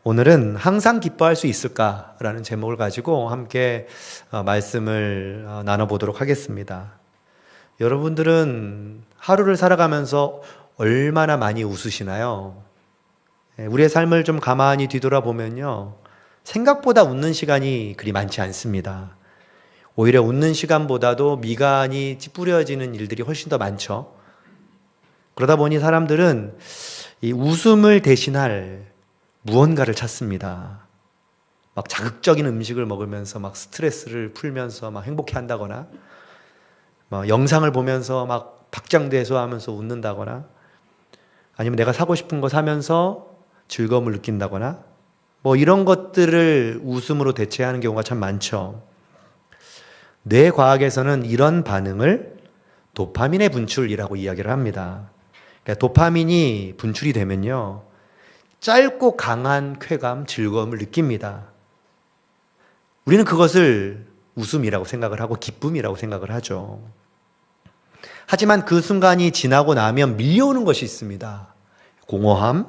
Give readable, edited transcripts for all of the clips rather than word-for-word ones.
오늘은 항상 기뻐할 수 있을까라는 제목을 가지고 함께 말씀을 나눠보도록 하겠습니다. 여러분들은 하루를 살아가면서 얼마나 많이 웃으시나요? 우리의 삶을 좀 가만히 뒤돌아보면요, 생각보다 웃는 시간이 그리 많지 않습니다. 오히려 웃는 시간보다도 미간이 찌푸려지는 일들이 훨씬 더 많죠. 그러다 보니 사람들은 이 웃음을 대신할 무언가를 찾습니다. 막 자극적인 음식을 먹으면서 막 스트레스를 풀면서 막 행복해 한다거나, 막 영상을 보면서 막 박장대소 하면서 웃는다거나, 아니면 내가 사고 싶은 거 사면서 즐거움을 느낀다거나, 뭐 이런 것들을 웃음으로 대체하는 경우가 참 많죠. 뇌과학에서는 이런 반응을 도파민의 분출이라고 이야기를 합니다. 그러니까 도파민이 분출이 되면요, 짧고 강한 쾌감, 즐거움을 느낍니다. 우리는 그것을 웃음이라고 생각을 하고 기쁨이라고 생각을 하죠. 하지만 그 순간이 지나고 나면 밀려오는 것이 있습니다. 공허함,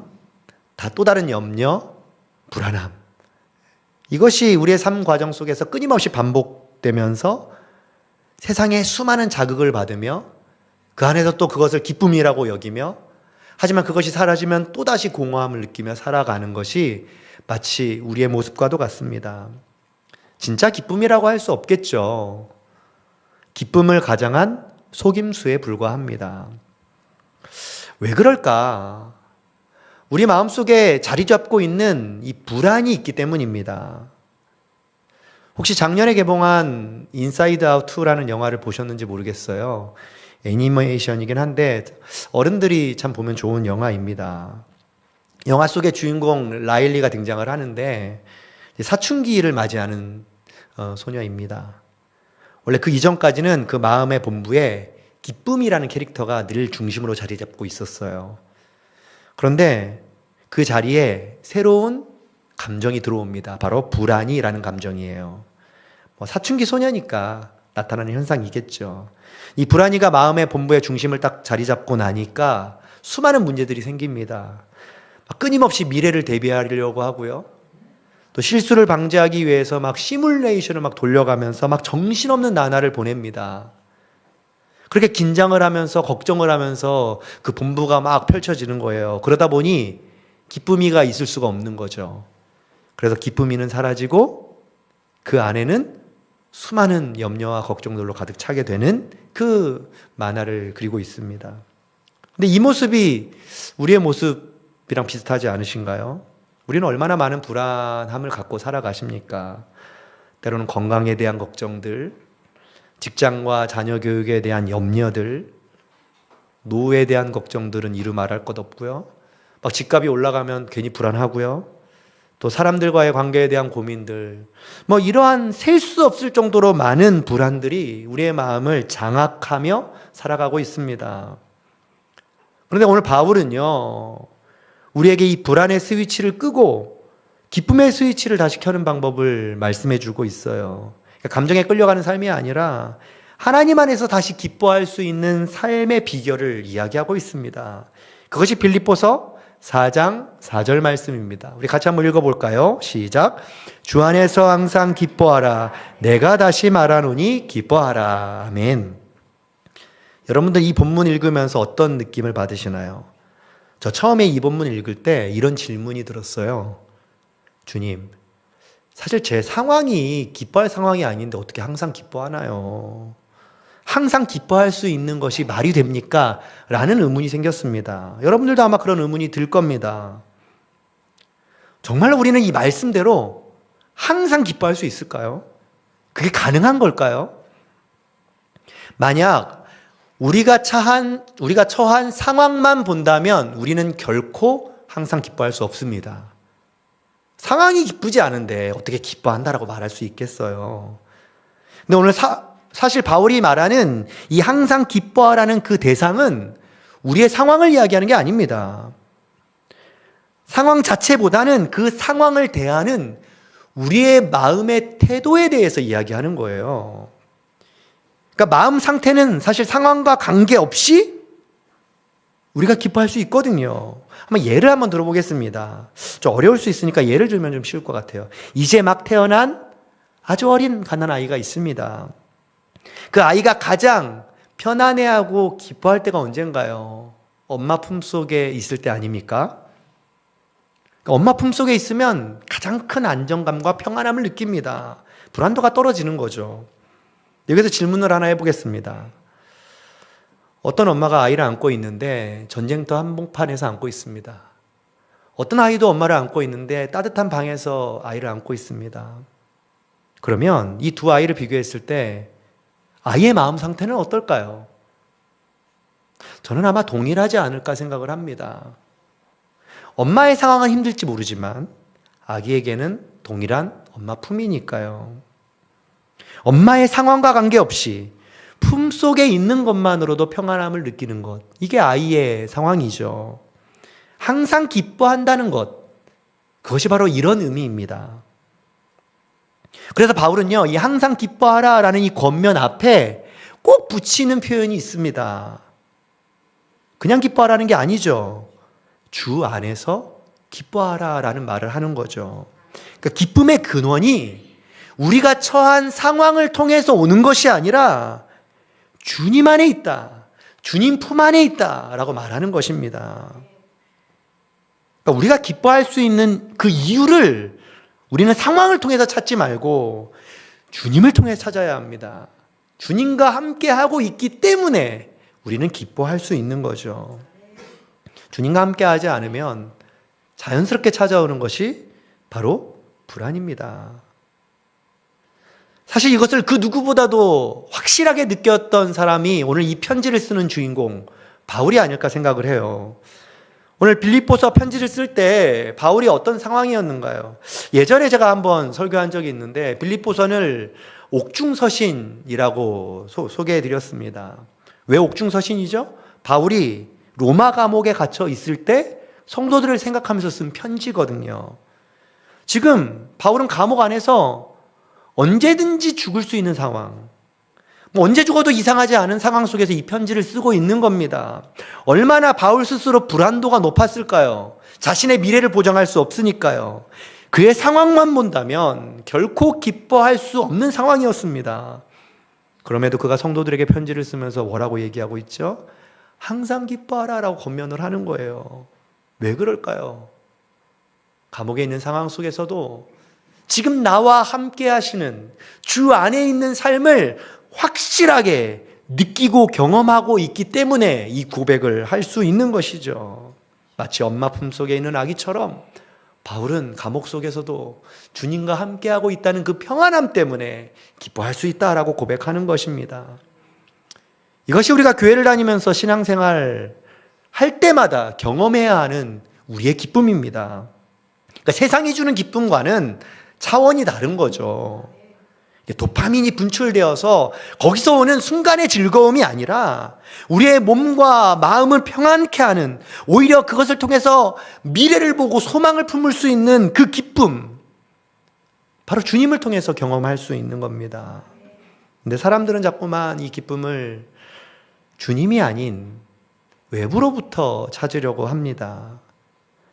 또 다른 염려, 불안함. 이것이 우리의 삶 과정 속에서 끊임없이 반복되면서 세상에 수많은 자극을 받으며 그 안에서 또 그것을 기쁨이라고 여기며, 하지만 그것이 사라지면 또다시 공허함을 느끼며 살아가는 것이 마치 우리의 모습과도 같습니다. 진짜 기쁨이라고 할 수 없겠죠. 기쁨을 가장한 속임수에 불과합니다. 왜 그럴까? 우리 마음속에 자리 잡고 있는 이 불안이 있기 때문입니다. 혹시 작년에 개봉한 인사이드 아웃 2라는 영화를 보셨는지 모르겠어요. 애니메이션이긴 한데 어른들이 참 보면 좋은 영화입니다. 영화 속의 주인공 라일리가 등장을 하는데 사춘기를 맞이하는 소녀입니다. 원래 그 이전까지는 그 마음의 본부에 기쁨이라는 캐릭터가 늘 중심으로 자리 잡고 있었어요. 그런데 그 자리에 새로운 감정이 들어옵니다. 바로 불안이라는 감정이에요. 사춘기 소녀니까 나타나는 현상이겠죠. 이 불안이가 마음의 본부의 중심을 딱 자리 잡고 나니까 수많은 문제들이 생깁니다. 끊임없이 미래를 대비하려고 하고요. 또 실수를 방지하기 위해서 막 시뮬레이션을 막 돌려가면서 막 정신없는 나날을 보냅니다. 그렇게 긴장을 하면서 걱정을 하면서 그 본부가 막 펼쳐지는 거예요. 그러다 보니 기쁨이가 있을 수가 없는 거죠. 그래서 기쁨이는 사라지고 그 안에는 수많은 염려와 걱정들로 가득 차게 되는 그 만화를 그리고 있습니다. 근데 이 모습이 우리의 모습이랑 비슷하지 않으신가요? 우리는 얼마나 많은 불안함을 갖고 살아가십니까? 때로는 건강에 대한 걱정들, 직장과 자녀 교육에 대한 염려들, 노후에 대한 걱정들은 이루 말할 것 없고요. 막 집값이 올라가면 괜히 불안하고요. 또 사람들과의 관계에 대한 고민들, 뭐 이러한 셀 수 없을 정도로 많은 불안들이 우리의 마음을 장악하며 살아가고 있습니다. 그런데 오늘 바울은요, 우리에게 이 불안의 스위치를 끄고 기쁨의 스위치를 다시 켜는 방법을 말씀해 주고 있어요. 그러니까 감정에 끌려가는 삶이 아니라 하나님 안에서 다시 기뻐할 수 있는 삶의 비결을 이야기하고 있습니다. 그것이 빌립보서 4장 4절 말씀입니다. 우리 같이 한번 읽어볼까요? 시작. 주 안에서 항상 기뻐하라. 내가 다시 말하노니 기뻐하라. 아멘. 여러분들 이 본문 읽으면서 어떤 느낌을 받으시나요? 저 처음에 이 본문 읽을 때 이런 질문이 들었어요. 주님, 사실 제 상황이 기뻐할 상황이 아닌데 어떻게 항상 기뻐하나요? 항상 기뻐할 수 있는 것이 말이 됩니까? 라는 의문이 생겼습니다. 여러분들도 아마 그런 의문이 들 겁니다. 정말 우리는 이 말씀대로 항상 기뻐할 수 있을까요? 그게 가능한 걸까요? 만약 우리가 처한 상황만 본다면 우리는 결코 항상 기뻐할 수 없습니다. 상황이 기쁘지 않은데 어떻게 기뻐한다라고 말할 수 있겠어요? 근데 오늘 사실 바울이 말하는 이 항상 기뻐하라는 그 대상은 우리의 상황을 이야기하는 게 아닙니다. 상황 자체보다는 그 상황을 대하는 우리의 마음의 태도에 대해서 이야기하는 거예요. 그러니까 마음 상태는 사실 상황과 관계없이 우리가 기뻐할 수 있거든요. 한번 예를 한번 들어보겠습니다. 좀 어려울 수 있으니까 예를 들면 좀 쉬울 것 같아요. 이제 막 태어난 아주 어린 갓난아이가 있습니다. 그 아이가 가장 편안해하고 기뻐할 때가 언젠가요? 엄마 품속에 있을 때 아닙니까? 엄마 품속에 있으면 가장 큰 안정감과 평안함을 느낍니다. 불안도가 떨어지는 거죠. 여기서 질문을 하나 해보겠습니다. 어떤 엄마가 아이를 안고 있는데 전쟁터 한복판에서 안고 있습니다. 어떤 아이도 엄마를 안고 있는데 따뜻한 방에서 아이를 안고 있습니다. 그러면 이 두 아이를 비교했을 때 아이의 마음 상태는 어떨까요? 저는 아마 동일하지 않을까 생각을 합니다. 엄마의 상황은 힘들지 모르지만 아기에게는 동일한 엄마 품이니까요. 엄마의 상황과 관계없이 품속에 있는 것만으로도 평안함을 느끼는 것, 이게 아이의 상황이죠. 항상 기뻐한다는 것, 그것이 바로 이런 의미입니다. 그래서 바울은요, 이 항상 기뻐하라 라는 이 권면 앞에 꼭 붙이는 표현이 있습니다. 그냥 기뻐하라는 게 아니죠. 주 안에서 기뻐하라 라는 말을 하는 거죠. 그러니까 기쁨의 근원이 우리가 처한 상황을 통해서 오는 것이 아니라 주님 안에 있다. 주님 품 안에 있다. 라고 말하는 것입니다. 그러니까 우리가 기뻐할 수 있는 그 이유를 우리는 상황을 통해서 찾지 말고 주님을 통해 찾아야 합니다. 주님과 함께 하고 있기 때문에 우리는 기뻐할 수 있는 거죠. 주님과 함께 하지 않으면 자연스럽게 찾아오는 것이 바로 불안입니다. 사실 이것을 그 누구보다도 확실하게 느꼈던 사람이 오늘 이 편지를 쓰는 주인공 바울이 아닐까 생각을 해요. 오늘 빌립보서 편지를 쓸 때 바울이 어떤 상황이었는가요? 예전에 제가 한번 설교한 적이 있는데 빌립보서를 옥중서신이라고 소개해 드렸습니다. 왜 옥중서신이죠? 바울이 로마 감옥에 갇혀 있을 때 성도들을 생각하면서 쓴 편지거든요. 지금 바울은 감옥 안에서 언제든지 죽을 수 있는 상황, 언제 죽어도 이상하지 않은 상황 속에서 이 편지를 쓰고 있는 겁니다. 얼마나 바울 스스로 불안도가 높았을까요? 자신의 미래를 보장할 수 없으니까요. 그의 상황만 본다면 결코 기뻐할 수 없는 상황이었습니다. 그럼에도 그가 성도들에게 편지를 쓰면서 뭐라고 얘기하고 있죠? 항상 기뻐하라 라고 권면을 하는 거예요. 왜 그럴까요? 감옥에 있는 상황 속에서도 지금 나와 함께 하시는 주 안에 있는 삶을 확실하게 느끼고 경험하고 있기 때문에 이 고백을 할 수 있는 것이죠. 마치 엄마 품속에 있는 아기처럼 바울은 감옥 속에서도 주님과 함께하고 있다는 그 평안함 때문에 기뻐할 수 있다라고 고백하는 것입니다. 이것이 우리가 교회를 다니면서 신앙생활 할 때마다 경험해야 하는 우리의 기쁨입니다. 그러니까 세상이 주는 기쁨과는 차원이 다른 거죠. 도파민이 분출되어서 거기서 오는 순간의 즐거움이 아니라 우리의 몸과 마음을 평안케 하는, 오히려 그것을 통해서 미래를 보고 소망을 품을 수 있는 그 기쁨, 바로 주님을 통해서 경험할 수 있는 겁니다. 근데 사람들은 자꾸만 이 기쁨을 주님이 아닌 외부로부터 찾으려고 합니다.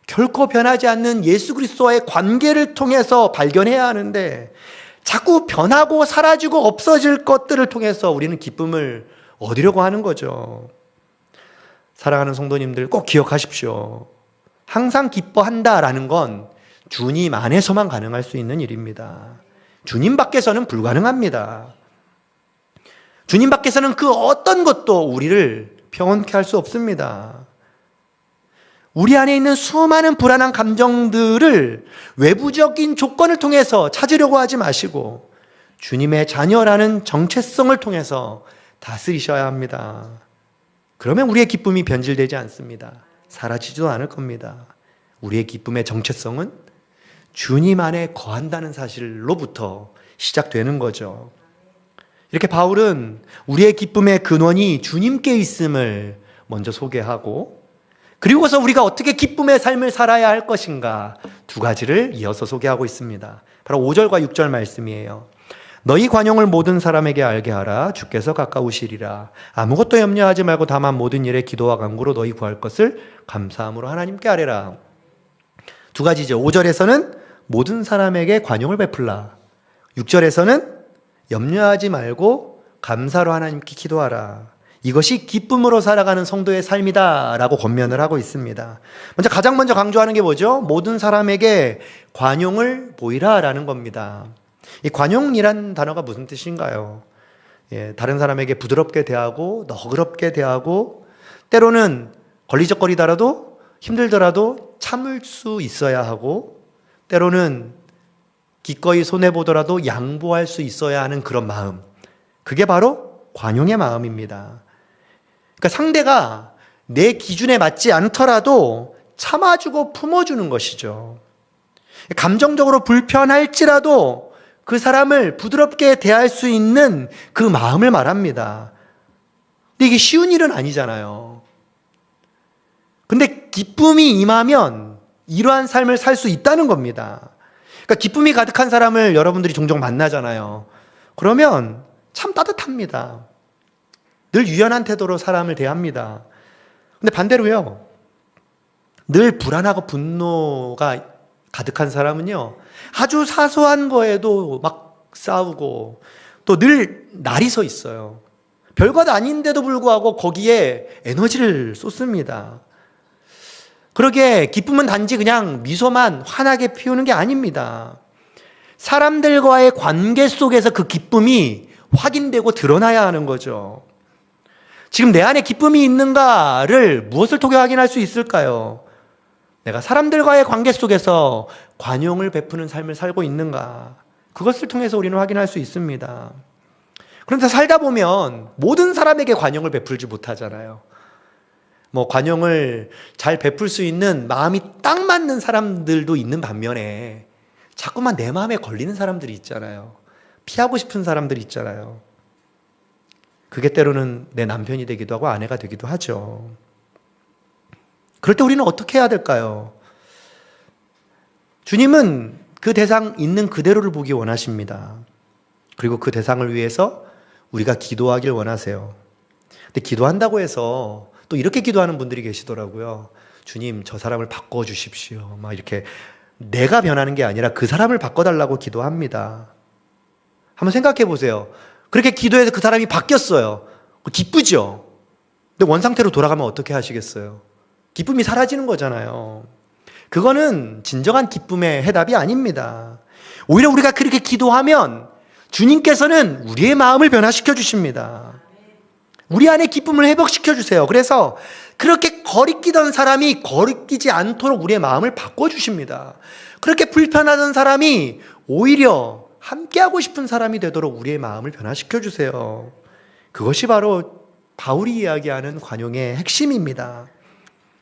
결코 변하지 않는 예수 그리스도와의 관계를 통해서 발견해야 하는데 자꾸 변하고 사라지고 없어질 것들을 통해서 우리는 기쁨을 얻으려고 하는 거죠. 사랑하는 성도님들 꼭 기억하십시오. 항상 기뻐한다라는 건 주님 안에서만 가능할 수 있는 일입니다. 주님 밖에서는 불가능합니다. 주님 밖에서는 그 어떤 것도 우리를 평온케 할 수 없습니다. 우리 안에 있는 수많은 불안한 감정들을 외부적인 조건을 통해서 찾으려고 하지 마시고 주님의 자녀라는 정체성을 통해서 다스리셔야 합니다. 그러면 우리의 기쁨이 변질되지 않습니다. 사라지지도 않을 겁니다. 우리의 기쁨의 정체성은 주님 안에 거한다는 사실로부터 시작되는 거죠. 이렇게 바울은 우리의 기쁨의 근원이 주님께 있음을 먼저 소개하고, 그리고서 우리가 어떻게 기쁨의 삶을 살아야 할 것인가 두 가지를 이어서 소개하고 있습니다. 바로 5절과 6절 말씀이에요. 너희 관용을 모든 사람에게 알게 하라. 주께서 가까우시리라. 아무것도 염려하지 말고 다만 모든 일에 기도와 간구로 너희 구할 것을 감사함으로 하나님께 아뢰라. 두 가지죠. 5절에서는 모든 사람에게 관용을 베풀라. 6절에서는 염려하지 말고 감사로 하나님께 기도하라. 이것이 기쁨으로 살아가는 성도의 삶이다 라고 권면을 하고 있습니다. 가장 먼저 강조하는 게 뭐죠? 모든 사람에게 관용을 보이라 라는 겁니다. 이 관용이란 단어가 무슨 뜻인가요? 다른 사람에게 부드럽게 대하고 너그럽게 대하고 때로는 걸리적거리더라도 힘들더라도 참을 수 있어야 하고 때로는 기꺼이 손해보더라도 양보할 수 있어야 하는 그런 마음, 그게 바로 관용의 마음입니다. 그러니까 상대가 내 기준에 맞지 않더라도 참아주고 품어주는 것이죠. 감정적으로 불편할지라도 그 사람을 부드럽게 대할 수 있는 그 마음을 말합니다. 근데 이게 쉬운 일은 아니잖아요. 근데 기쁨이 임하면 이러한 삶을 살 수 있다는 겁니다. 그러니까 기쁨이 가득한 사람을 여러분들이 종종 만나잖아요. 그러면 참 따뜻합니다. 늘 유연한 태도로 사람을 대합니다. 근데 반대로요, 늘 불안하고 분노가 가득한 사람은요, 아주 사소한 거에도 막 싸우고 또 늘 날이 서 있어요. 별것 아닌데도 불구하고 거기에 에너지를 쏟습니다. 그러게 기쁨은 단지 그냥 미소만 환하게 피우는 게 아닙니다. 사람들과의 관계 속에서 그 기쁨이 확인되고 드러나야 하는 거죠. 지금 내 안에 기쁨이 있는가를 무엇을 통해 확인할 수 있을까요? 내가 사람들과의 관계 속에서 관용을 베푸는 삶을 살고 있는가? 그것을 통해서 우리는 확인할 수 있습니다. 그런데 살다 보면 모든 사람에게 관용을 베풀지 못하잖아요. 관용을 잘 베풀 수 있는 마음이 딱 맞는 사람들도 있는 반면에 자꾸만 내 마음에 걸리는 사람들이 있잖아요. 피하고 싶은 사람들이 있잖아요. 그게 때로는 내 남편이 되기도 하고 아내가 되기도 하죠. 그럴 때 우리는 어떻게 해야 될까요? 주님은 그 대상 있는 그대로를 보기 원하십니다. 그리고 그 대상을 위해서 우리가 기도하길 원하세요. 근데 기도한다고 해서 또 이렇게 기도하는 분들이 계시더라고요. 주님, 저 사람을 바꿔주십시오. 막 이렇게 내가 변하는 게 아니라 그 사람을 바꿔달라고 기도합니다. 한번 생각해 보세요. 그렇게 기도해서 그 사람이 바뀌었어요. 기쁘죠? 근데 원상태로 돌아가면 어떻게 하시겠어요? 기쁨이 사라지는 거잖아요. 그거는 진정한 기쁨의 해답이 아닙니다. 오히려 우리가 그렇게 기도하면 주님께서는 우리의 마음을 변화시켜 주십니다. 우리 안에 기쁨을 회복시켜 주세요. 그래서 그렇게 거리끼던 사람이 거리끼지 않도록 우리의 마음을 바꿔주십니다. 그렇게 불편하던 사람이 오히려 함께하고 싶은 사람이 되도록 우리의 마음을 변화시켜 주세요. 그것이 바로 바울이 이야기하는 관용의 핵심입니다.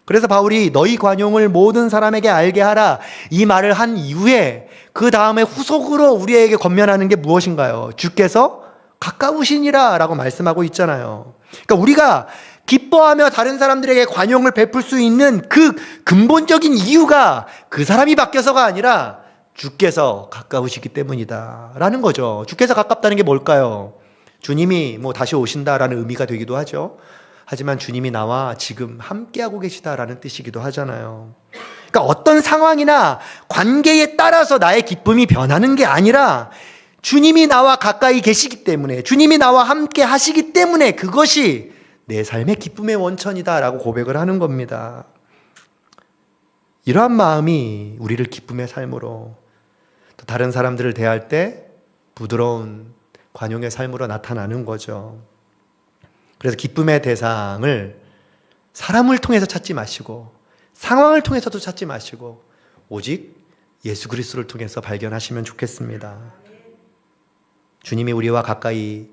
그래서 바울이 너희 관용을 모든 사람에게 알게 하라, 이 말을 한 이후에 그 다음에 후속으로 우리에게 권면하는 게 무엇인가요? 주께서 가까우시니라 라고 말씀하고 있잖아요. 그러니까 우리가 기뻐하며 다른 사람들에게 관용을 베풀 수 있는 그 근본적인 이유가 그 사람이 바뀌어서가 아니라 주께서 가까우시기 때문이다 라는 거죠. 주께서 가깝다는 게 뭘까요? 주님이 다시 오신다라는 의미가 되기도 하죠. 하지만 주님이 나와 지금 함께하고 계시다라는 뜻이기도 하잖아요. 그러니까 어떤 상황이나 관계에 따라서 나의 기쁨이 변하는 게 아니라 주님이 나와 가까이 계시기 때문에, 주님이 나와 함께 하시기 때문에 그것이 내 삶의 기쁨의 원천이다라고 고백을 하는 겁니다. 이러한 마음이 우리를 기쁨의 삶으로, 또 다른 사람들을 대할 때 부드러운 관용의 삶으로 나타나는 거죠. 그래서 기쁨의 대상을 사람을 통해서 찾지 마시고 상황을 통해서도 찾지 마시고 오직 예수 그리스도를 통해서 발견하시면 좋겠습니다. 주님이 우리와 가까이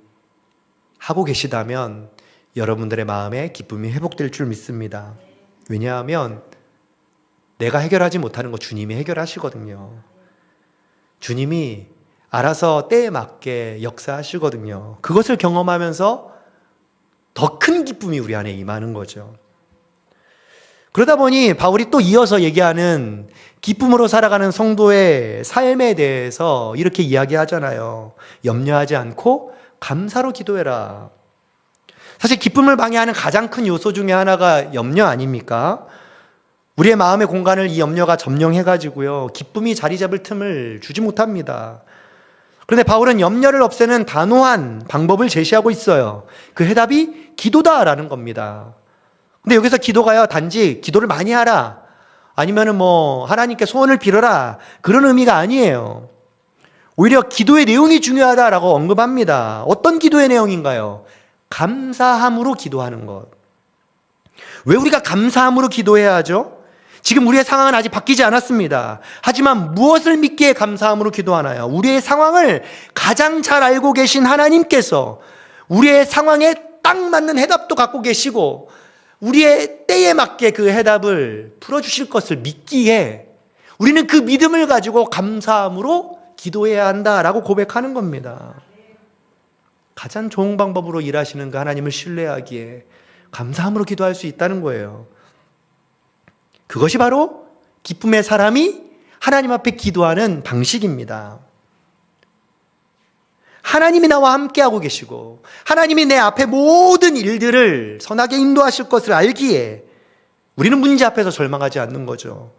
하고 계시다면 여러분들의 마음에 기쁨이 회복될 줄 믿습니다. 왜냐하면 내가 해결하지 못하는 거 주님이 해결하시거든요. 주님이 알아서 때에 맞게 역사하시거든요. 그것을 경험하면서 더 큰 기쁨이 우리 안에 임하는 거죠. 그러다 보니 바울이 또 이어서 얘기하는 기쁨으로 살아가는 성도의 삶에 대해서 이렇게 이야기하잖아요. 염려하지 않고 감사로 기도해라. 사실 기쁨을 방해하는 가장 큰 요소 중에 하나가 염려 아닙니까? 우리의 마음의 공간을 이 염려가 점령해가지고요, 기쁨이 자리 잡을 틈을 주지 못합니다. 그런데 바울은 염려를 없애는 단호한 방법을 제시하고 있어요. 그 해답이 기도다라는 겁니다. 근데 여기서 기도가요, 단지 기도를 많이 하라, 아니면은 하나님께 소원을 빌어라, 그런 의미가 아니에요. 오히려 기도의 내용이 중요하다라고 언급합니다. 어떤 기도의 내용인가요? 감사함으로 기도하는 것. 왜 우리가 감사함으로 기도해야 하죠? 지금 우리의 상황은 아직 바뀌지 않았습니다. 하지만 무엇을 믿기에 감사함으로 기도하나요? 우리의 상황을 가장 잘 알고 계신 하나님께서 우리의 상황에 딱 맞는 해답도 갖고 계시고 우리의 때에 맞게 그 해답을 풀어주실 것을 믿기에 우리는 그 믿음을 가지고 감사함으로 기도해야 한다라고 고백하는 겁니다. 가장 좋은 방법으로 일하시는 그 하나님을 신뢰하기에 감사함으로 기도할 수 있다는 거예요. 그것이 바로 기쁨의 사람이 하나님 앞에 기도하는 방식입니다. 하나님이 나와 함께하고 계시고 하나님이 내 앞에 모든 일들을 선하게 인도하실 것을 알기에 우리는 문제 앞에서 절망하지 않는 거죠.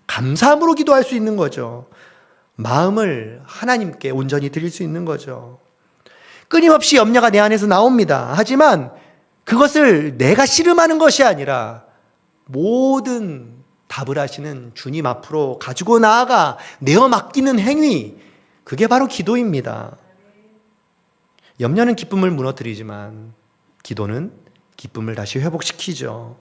감사함으로 기도할 수 있는 거죠. 마음을 하나님께 온전히 드릴 수 있는 거죠. 끊임없이 염려가 내 안에서 나옵니다. 하지만 그것을 내가 씨름하는 것이 아니라 모든 답을 하시는 주님 앞으로 가지고 나아가 내어 맡기는 행위, 그게 바로 기도입니다. 염려는 기쁨을 무너뜨리지만 기도는 기쁨을 다시 회복시키죠.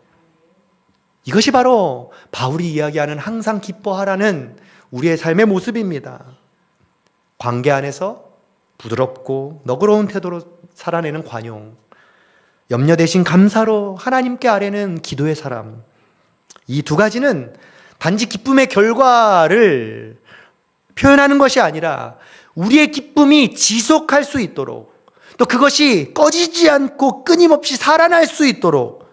이것이 바로 바울이 이야기하는 항상 기뻐하라는 우리의 삶의 모습입니다. 관계 안에서 부드럽고 너그러운 태도로 살아내는 관용, 염려 대신 감사로 하나님께 아뢰는 기도의 사람, 이 두 가지는 단지 기쁨의 결과를 표현하는 것이 아니라 우리의 기쁨이 지속할 수 있도록, 또 그것이 꺼지지 않고 끊임없이 살아날 수 있도록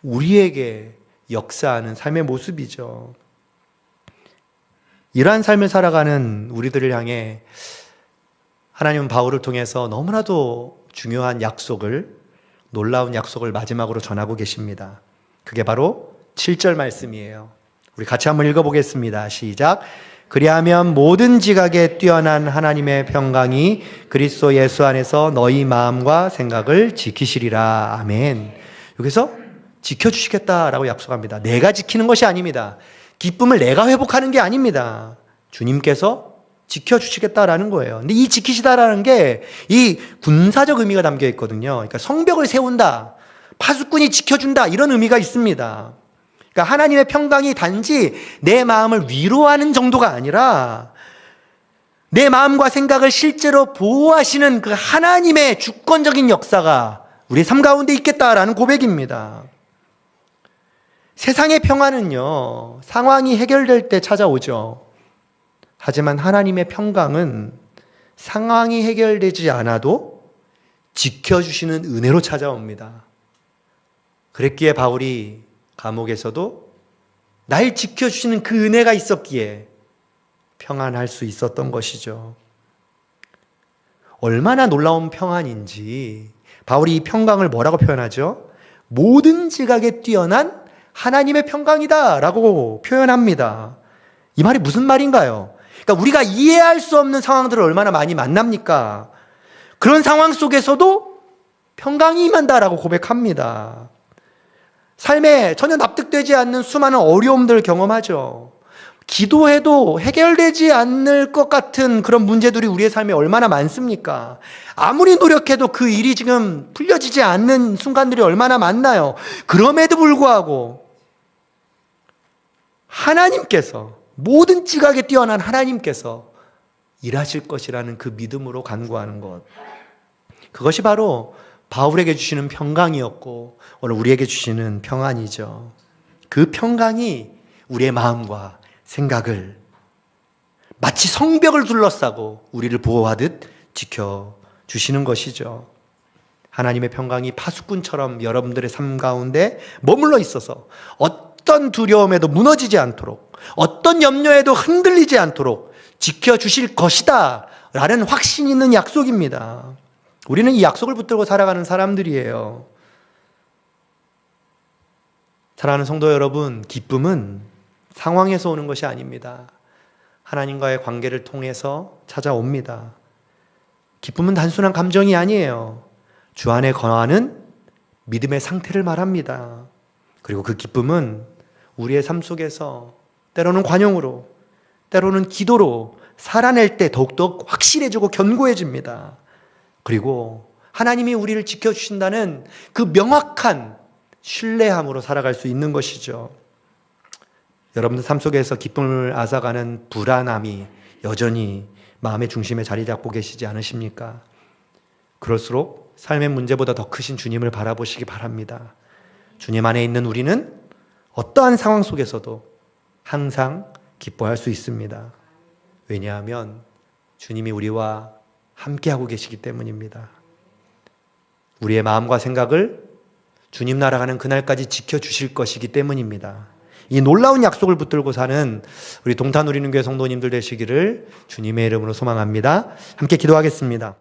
우리에게 역사하는 삶의 모습이죠. 이러한 삶을 살아가는 우리들을 향해 하나님은 바울을 통해서 너무나도 중요한 약속을, 놀라운 약속을 마지막으로 전하고 계십니다. 그게 바로 7절 말씀이에요. 우리 같이 한번 읽어보겠습니다. 시작. 그리하면 모든 지각에 뛰어난 하나님의 평강이 그리스도 예수 안에서 너희 마음과 생각을 지키시리라. 아멘. 여기서 지켜주시겠다라고 약속합니다. 내가 지키는 것이 아닙니다. 기쁨을 내가 회복하는 게 아닙니다. 주님께서 지켜주시겠다라는 거예요. 근데 이 지키시다라는 게 이 군사적 의미가 담겨 있거든요. 그러니까 성벽을 세운다, 파수꾼이 지켜준다, 이런 의미가 있습니다. 그러니까 하나님의 평강이 단지 내 마음을 위로하는 정도가 아니라 내 마음과 생각을 실제로 보호하시는 그 하나님의 주권적인 역사가 우리 삶 가운데 있겠다라는 고백입니다. 세상의 평화는요, 상황이 해결될 때 찾아오죠. 하지만 하나님의 평강은 상황이 해결되지 않아도 지켜주시는 은혜로 찾아옵니다. 그랬기에 바울이 감옥에서도 날 지켜주시는 그 은혜가 있었기에 평안할 수 있었던 것이죠. 얼마나 놀라운 평안인지 바울이 이 평강을 뭐라고 표현하죠? 모든 지각에 뛰어난 하나님의 평강이다 라고 표현합니다. 이 말이 무슨 말인가요? 그러니까 우리가 이해할 수 없는 상황들을 얼마나 많이 만납니까? 그런 상황 속에서도 평강이 임한다라고 고백합니다. 삶에 전혀 납득되지 않는 수많은 어려움들을 경험하죠. 기도해도 해결되지 않을 것 같은 그런 문제들이 우리의 삶에 얼마나 많습니까? 아무리 노력해도 그 일이 지금 풀려지지 않는 순간들이 얼마나 많나요? 그럼에도 불구하고 하나님께서, 모든 지각에 뛰어난 하나님께서 일하실 것이라는 그 믿음으로 간구하는 것, 그것이 바로 바울에게 주시는 평강이었고 오늘 우리에게 주시는 평안이죠. 그 평강이 우리의 마음과 생각을 마치 성벽을 둘러싸고 우리를 보호하듯 지켜주시는 것이죠. 하나님의 평강이 파수꾼처럼 여러분들의 삶 가운데 머물러 있어서 어떤 어떤 두려움에도 무너지지 않도록, 어떤 염려에도 흔들리지 않도록 지켜주실 것이다 라는 확신 있는 약속입니다. 우리는 이 약속을 붙들고 살아가는 사람들이에요. 사랑하는 성도 여러분, 기쁨은 상황에서 오는 것이 아닙니다. 하나님과의 관계를 통해서 찾아옵니다. 기쁨은 단순한 감정이 아니에요. 주 안에 거하는 믿음의 상태를 말합니다. 그리고 그 기쁨은 우리의 삶 속에서 때로는 관용으로, 때로는 기도로 살아낼 때 더욱더 확실해지고 견고해집니다. 그리고 하나님이 우리를 지켜주신다는 그 명확한 신뢰함으로 살아갈 수 있는 것이죠. 여러분들 삶 속에서 기쁨을 앗아가는 불안함이 여전히 마음의 중심에 자리 잡고 계시지 않으십니까? 그럴수록 삶의 문제보다 더 크신 주님을 바라보시기 바랍니다. 주님 안에 있는 우리는 어떠한 상황 속에서도 항상 기뻐할 수 있습니다. 왜냐하면 주님이 우리와 함께하고 계시기 때문입니다. 우리의 마음과 생각을 주님 나라 가는 그날까지 지켜주실 것이기 때문입니다. 이 놀라운 약속을 붙들고 사는 우리 동탄 우리는 교회 성도님들 되시기를 주님의 이름으로 소망합니다. 함께 기도하겠습니다.